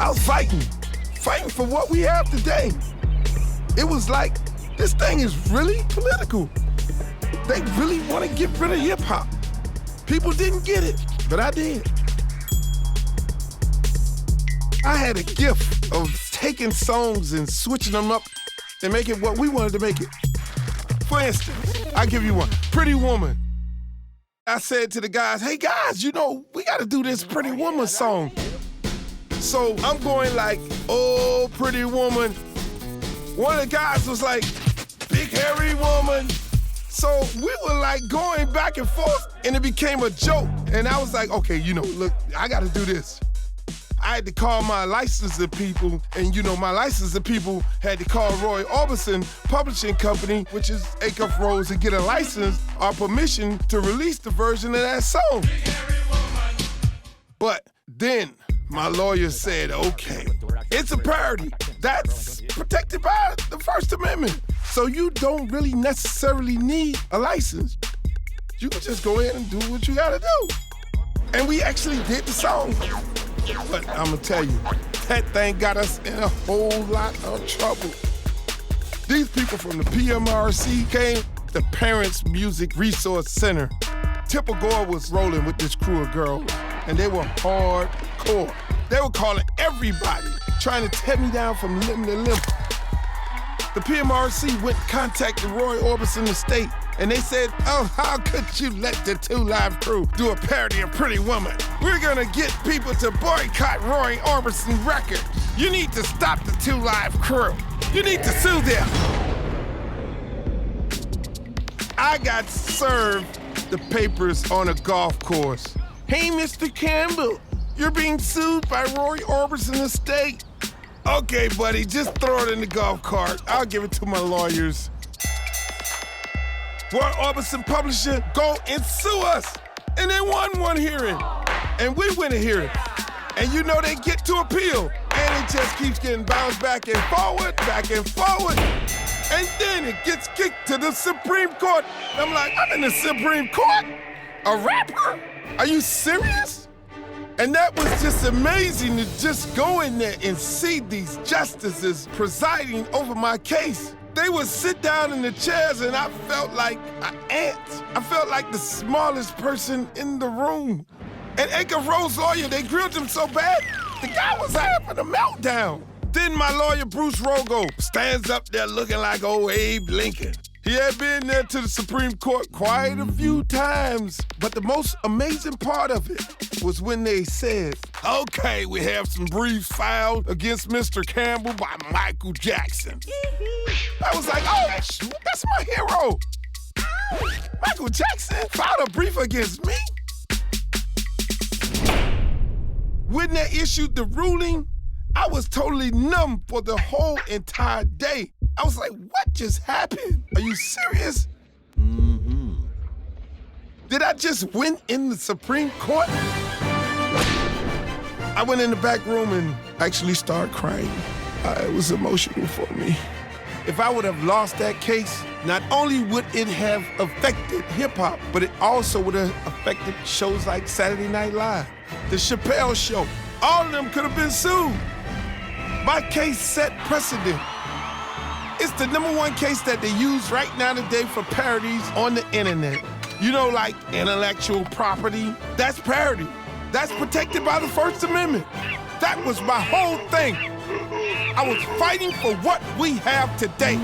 I was fighting for what we have today. It was like, this thing is really political. They really want to get rid of hip-hop. People didn't get it, but I did. I had a gift of taking songs and switching them up and making what we wanted to make it. For instance, I'll give you one. Pretty Woman. I said to the guys, hey guys, you know, we gotta do this Pretty Woman song. So I'm going like, oh, pretty woman. One of the guys was like, big hairy woman. So we were like going back and forth and it became a joke. And I was like, okay, you know, look, I gotta do this. I had to call my licensing people, and you know, my licensing people had to call Roy Orbison Publishing Company, which is Acuff Rose, and get a license or permission to release the version of that song. But then my lawyer said, okay, it's a parody. That's protected by the First Amendment. So you don't really necessarily need a license. You can just go ahead and do what you gotta do. And we actually did the song. But I'm gonna tell you, that thing got us in a whole lot of trouble. These people from the PMRC came, the Parents Music Resource Center. Tipper Gore was rolling with this crew of girls, and they were hardcore. They were calling everybody, trying to tear me down from limb to limb. The PMRC went and contacted Roy Orbison estate, and they said, oh, how could you let the 2 Live Crew do a parody of Pretty Woman? We're gonna get people to boycott Roy Orbison records. You need to stop the 2 Live Crew. You need to sue them. I got served the papers on a golf course. Hey, Mr. Campbell, you're being sued by Roy Orbison estate. Okay, buddy, just throw it in the golf cart. I'll give it to my lawyers. Roy Orbison publisher, go and sue us. And they won one hearing. And we win a hearing. And you know they get to appeal. And it just keeps getting bounced back and forward. And then it gets kicked to the Supreme Court. I'm like, I'm in the Supreme Court? A rapper? Are you serious? And that was just amazing to just go in there and see these justices presiding over my case. They would sit down in the chairs and I felt like an ant. I felt like the smallest person in the room. And Acuff Rose's lawyer, they grilled him so bad, the guy was having a meltdown. Then my lawyer, Bruce Rogo, stands up there looking like old Abe Lincoln. He had been there to the Supreme Court quite a few times, but the most amazing part of it was when they said, okay, we have some briefs filed against Mr. Campbell by Michael Jackson. I was like, oh, that's my hero. Michael Jackson filed a brief against me? When they issued the ruling, I was totally numb for the whole entire day. I was like, what just happened? Are you serious? Mm-hmm. Did I just win in the Supreme Court? I went in the back room and actually started crying. It was emotional for me. If I would have lost that case, not only would it have affected hip-hop, but it also would have affected shows like Saturday Night Live, The Chappelle Show. All of them could have been sued. My case set precedent. It's the #1 case that they use right now today for parodies on the internet. You know, like intellectual property, that's parody. That's protected by the First Amendment. That was my whole thing. I was fighting for what we have today.